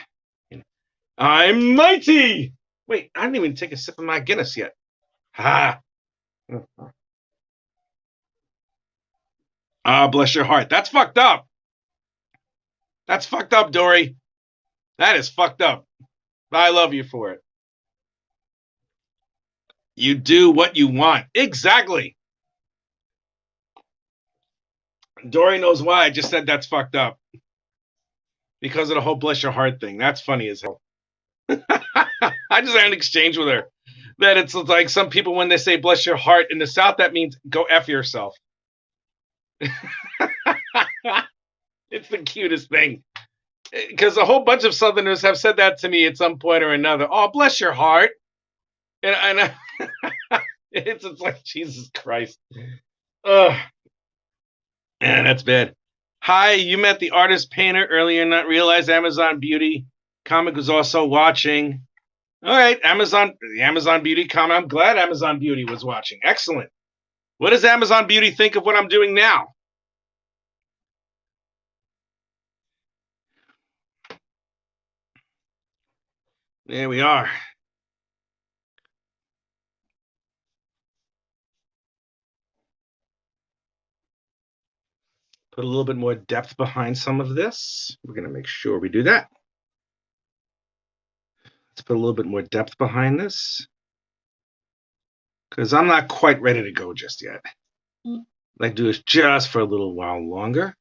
I'm mighty. Wait, I didn't even take a sip of my Guinness yet. Ha. Ah, bless your heart. That's fucked up. That's fucked up, Dory. That is fucked up. I love you for it. You do what you want. Exactly. Dory knows why I just said that's fucked up. Because of the whole bless your heart thing. That's funny as hell. I just had an exchange with her. That it's like some people, when they say bless your heart in the South, that means go F yourself. It's the cutest thing. Because a whole bunch of Southerners have said that to me at some point or another. Oh, bless your heart. And it's like, Jesus Christ. Ugh. Man, that's bad. Hi, you met the artist painter earlier, not realize Amazon Beauty comic was also watching. All right, the Amazon Beauty comic. I'm glad Amazon Beauty was watching. Excellent. What does Amazon Beauty think of what I'm doing now? There we are. Put a little bit more depth behind some of this. We're going to make sure we do that. Let's put a little bit more depth behind this. Because I'm not quite ready to go just yet. I'd like to do this just for a little while longer.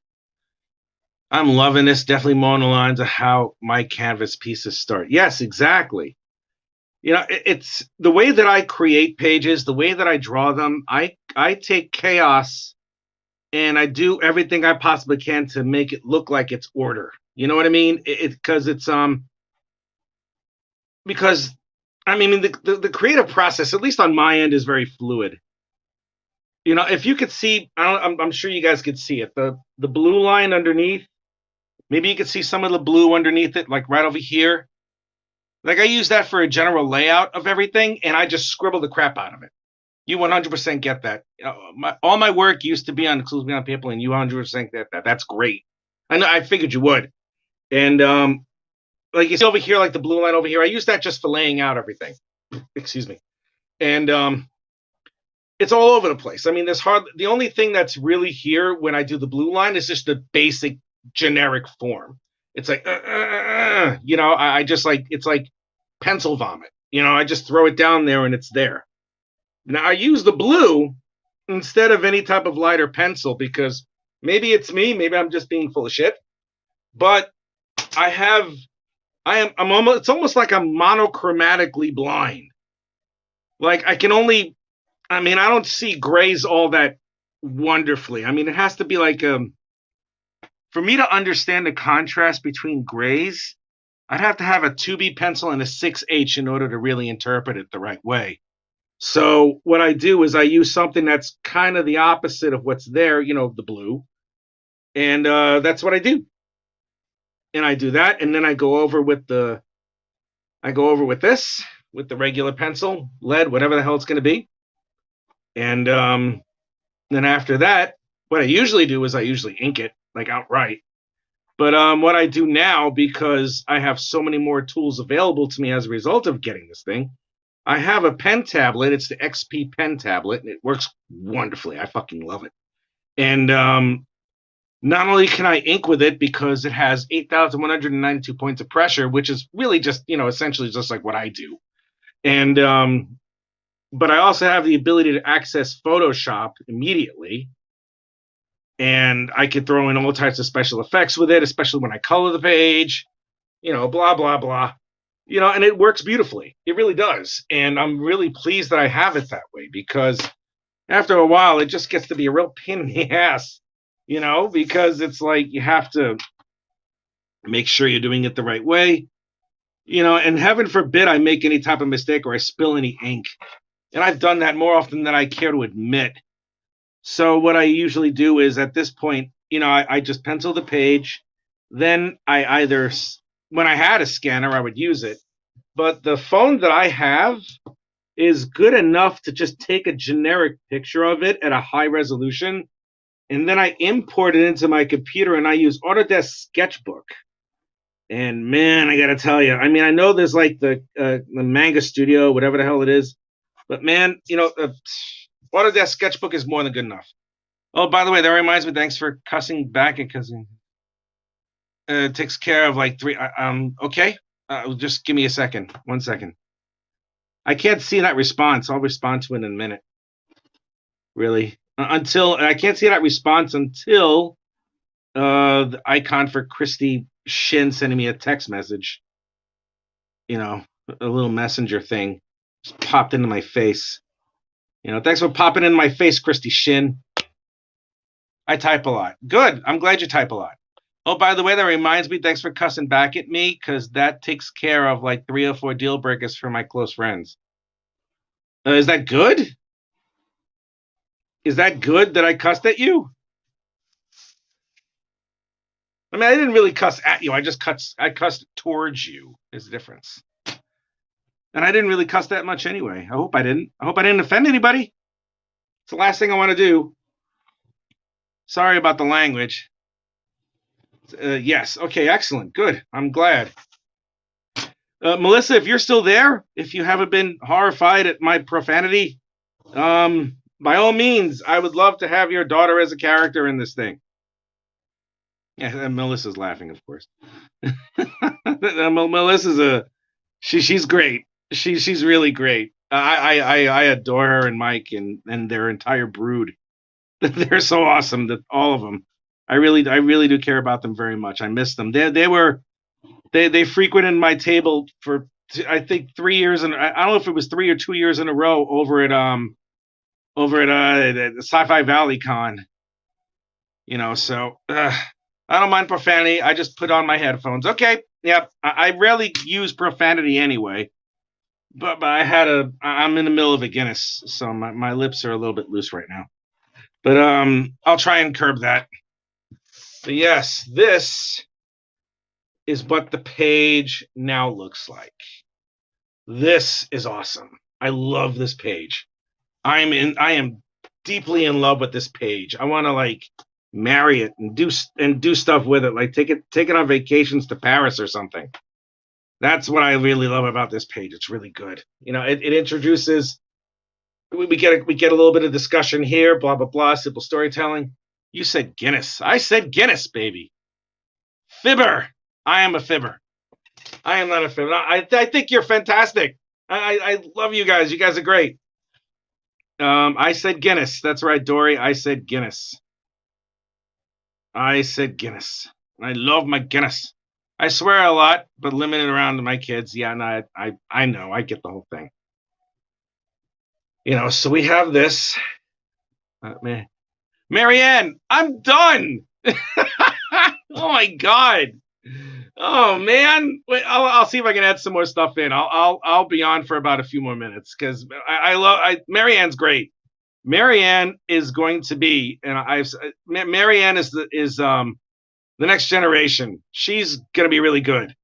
I'm loving this. Definitely more on the lines of how my canvas pieces start. Yes, exactly. You know, it's the way that I create pages, the way that I draw them. I take chaos and I do everything I possibly can to make it look like it's order. You know what I mean? Because I mean the creative process, at least on my end, is very fluid. You know, if you could see, I'm sure you guys could see it. The blue line underneath. Maybe you could see some of the blue underneath it, like right over here. Like I use that for a general layout of everything, and I just scribble the crap out of it. You 100% get that. You know, all my work used to be on Exclusive Beyond People, and you 100% get that. That's great. I know. I figured you would. And like you see over here, like the blue line over here, I use that just for laying out everything. Excuse me. And it's all over the place. I mean, the only thing that's really here when I do the blue line is just the basic generic form. It's like, you know, I just like, it's like pencil vomit. You know, I just throw it down there and it's there. Now I use the blue instead of any type of lighter pencil because maybe it's me, maybe I'm just being full of shit. But I'm almost, it's almost like I'm monochromatically blind. Like I don't see grays all that wonderfully. I mean, it has to be like, for me to understand the contrast between grays, I'd have to have a 2B pencil and a 6H in order to really interpret it the right way. So what I do is I use something that's kind of the opposite of what's there, you know, the blue. And that's what I do. And I do that, and then I go over with this, with the regular pencil, lead, whatever the hell it's going to be. And then after that, what I usually do is I usually ink it, like outright. But what I do now, because I have so many more tools available to me as a result of getting this thing, I have a pen tablet. It's the XP pen tablet, and it works wonderfully. I fucking love it. And not only can I ink with it because it has 8,192 points of pressure, which is really just, you know, essentially just like what I do. And but I also have the ability to access Photoshop immediately. And I could throw in all types of special effects with it, especially when I color the page, you know, blah, blah, blah. You know, and it works beautifully. It really does. And I'm really pleased that I have it that way because after a while, it just gets to be a real pain in the ass, you know, because it's like you have to make sure you're doing it the right way, you know, and heaven forbid I make any type of mistake or I spill any ink. And I've done that more often than I care to admit. So what I usually do is at this point, I just pencil the page. Then when I had a scanner, I would use it. But the phone that I have is good enough to just take a generic picture of it at a high resolution. And then I import it into my computer and I use Autodesk Sketchbook. And man, I gotta tell you, I mean, I know there's like the Manga Studio, whatever the hell it is, but man, Autodesk Sketchbook is more than good enough. Oh, by the way, that reminds me. Thanks for cussing back and cussing. It takes care of like three. Okay. Just give me a second. 1 second. I can't see that response. I'll respond to it in a minute. Really, until I can't see that response until the icon for Christy Shin sending me a text message. A little messenger thing just popped into my face. Thanks for popping in my face, Christy Shin. I type a lot. Good. I'm glad you type a lot. Oh, by the way, that reminds me, thanks for cussing back at me, because that takes care of like 3 or 4 deal breakers for my close friends. Is that good? Is that good that I cussed at you? I mean, I didn't really cuss at you. I cussed towards you is the difference. And I didn't really cuss that much anyway. I hope I didn't offend anybody. It's the last thing I want to do. Sorry about the language. Yes. Okay, excellent. Good. I'm glad. Melissa, if you're still there, if you haven't been horrified at my profanity, by all means, I would love to have your daughter as a character in this thing. Yeah, and Melissa's laughing, of course. Melissa's she's great. She's really great. I adore her and Mike and their entire brood. They're so awesome, that all of them. I really do care about them very much. I miss them. They frequented my table for I think 3 years, and I don't know if it was 3 or 2 years in a row over at the Sci-Fi Valley Con. So I don't mind profanity. I just put on my headphones. Okay, yep. I rarely use profanity anyway, but I'm in the middle of a Guinness, so my lips are a little bit loose right now. But I'll try and curb that. But yes, this is what the page now looks like. This is awesome. I love this page. I am deeply in love with this page. I want to like marry it and do stuff with it, like take it on vacations to Paris or something. That's what I really love about this page. It's really good. It introduces. We get a little bit of discussion here. Blah blah blah. Simple storytelling. You said Guinness. I said Guinness, baby. Fibber. I am a fibber. I am not a fibber. I think you're fantastic. I love you guys. You guys are great. I said Guinness. That's right, Dory. I said Guinness. I said Guinness. I love my Guinness. I swear a lot, but limited around to my kids. Yeah, no, I know. I get the whole thing. So we have this. Man. Marianne, I'm done. Oh my God. Oh man. Wait, I'll see if I can add some more stuff in. I'll be on for about a few more minutes because Marianne's great. Marianne is going to be, and Marianne is the next generation. She's going to be really good.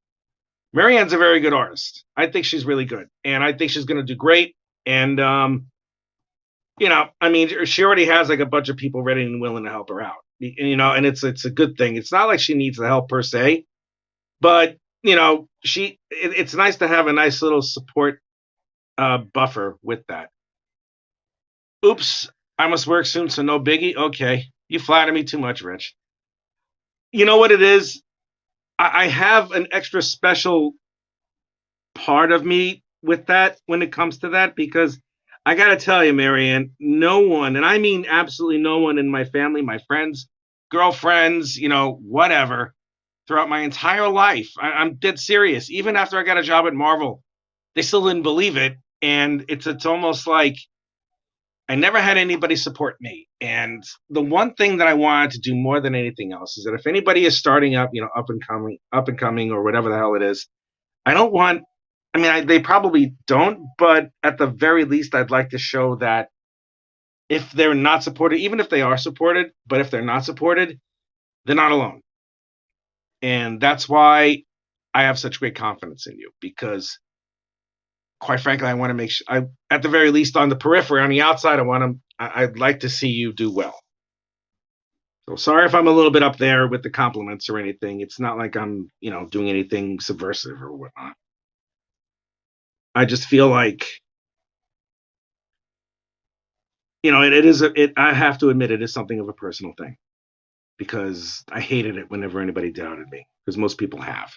Marianne's a very good artist. I think she's really good, and I think she's going to do great. And I mean, she already has like a bunch of people ready and willing to help her out. And it's a good thing. It's not like she needs the help per se, but it's nice to have a nice little support buffer with that. Oops, I must work soon, so no biggie. Okay, you flatter me too much, Rich. You know what it is? I have an extra special part of me with that when it comes to that, because I got to tell you, Marianne, no one, and I mean absolutely no one in my family, my friends, girlfriends, whatever, throughout my entire life, I'm dead serious. Even after I got a job at Marvel, they still didn't believe it. And it's almost like I never had anybody support me. And the one thing that I wanted to do more than anything else is that if anybody is starting up, up and coming or whatever the hell it is, I mean, they probably don't, but at the very least, I'd like to show that if they're not supported, even if they are supported, but if they're not supported, they're not alone. And that's why I have such great confidence in you, because quite frankly, I want to make sure, at the very least, on the periphery, on the outside, I'd like to see you do well. So sorry if I'm a little bit up there with the compliments or anything. It's not like I'm, doing anything subversive or whatnot. I just feel like, I have to admit, it is something of a personal thing, because I hated it whenever anybody doubted me, because most people have.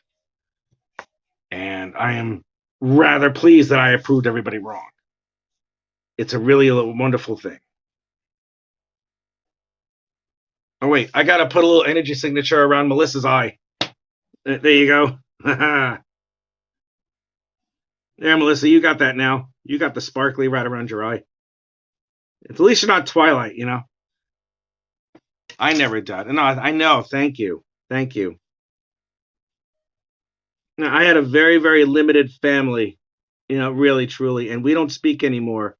And I am rather pleased that I proved everybody wrong. It's a really wonderful thing. Oh, wait, I got to put a little energy signature around Melissa's eye. There you go. There, Melissa, you got that now. You got the sparkly right around your eye. At least you're not Twilight, I never did. No, I know. Thank you. Thank you. Now, I had a very, very limited family, really, truly, and we don't speak anymore.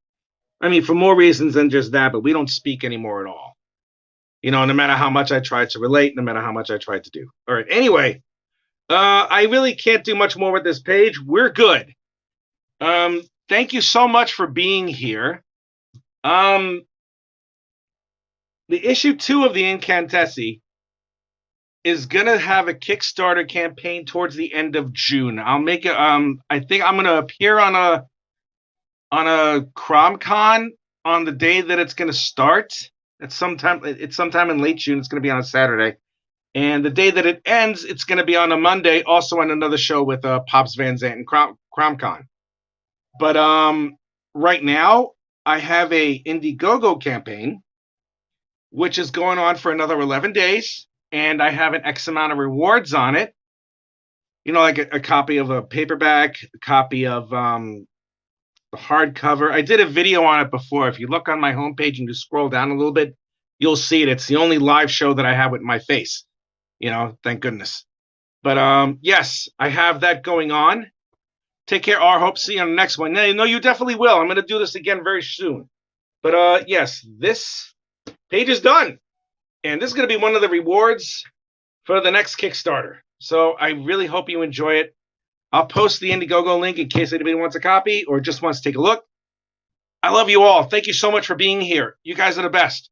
I mean, for more reasons than just that, but we don't speak anymore at all. No matter how much I tried to relate, no matter how much I tried to do. All right. Anyway, I really can't do much more with this page. We're good. Thank you so much for being here. The issue 2 of the Incantessi is gonna have a Kickstarter campaign towards the end of June. I'll make it. I think I'm gonna appear on a CromCon on the day that it's gonna start. It's sometime in late June. It's gonna be on a Saturday, and the day that it ends, it's gonna be on a Monday, also on another show with Pops Van Zandt and CromCon. But right now, I have a Indiegogo campaign, which is going on for another 11 days. And I have an X amount of rewards on it. Like a copy of a paperback, a copy of the hardcover. I did a video on it before. If you look on my homepage and you scroll down a little bit, you'll see it. It's the only live show that I have with my face. Thank goodness. But yes, I have that going on. Take care, R. Hope to see you on the next one. No, you definitely will. I'm going to do this again very soon. But yes, this page is done. And this is going to be one of the rewards for the next Kickstarter. So I really hope you enjoy it. I'll post the Indiegogo link in case anybody wants a copy or just wants to take a look. I love you all. Thank you so much for being here. You guys are the best.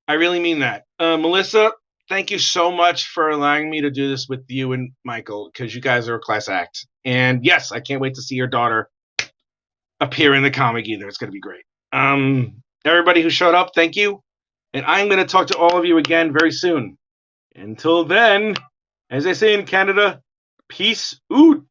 I really mean that. Melissa, thank you so much for allowing me to do this with you and Michael, because you guys are a class act. And yes, I can't wait to see your daughter appear in the comic either. It's going to be great. Everybody who showed up, thank you. And I'm going to talk to all of you again very soon. Until then, as they say in Canada, peace out.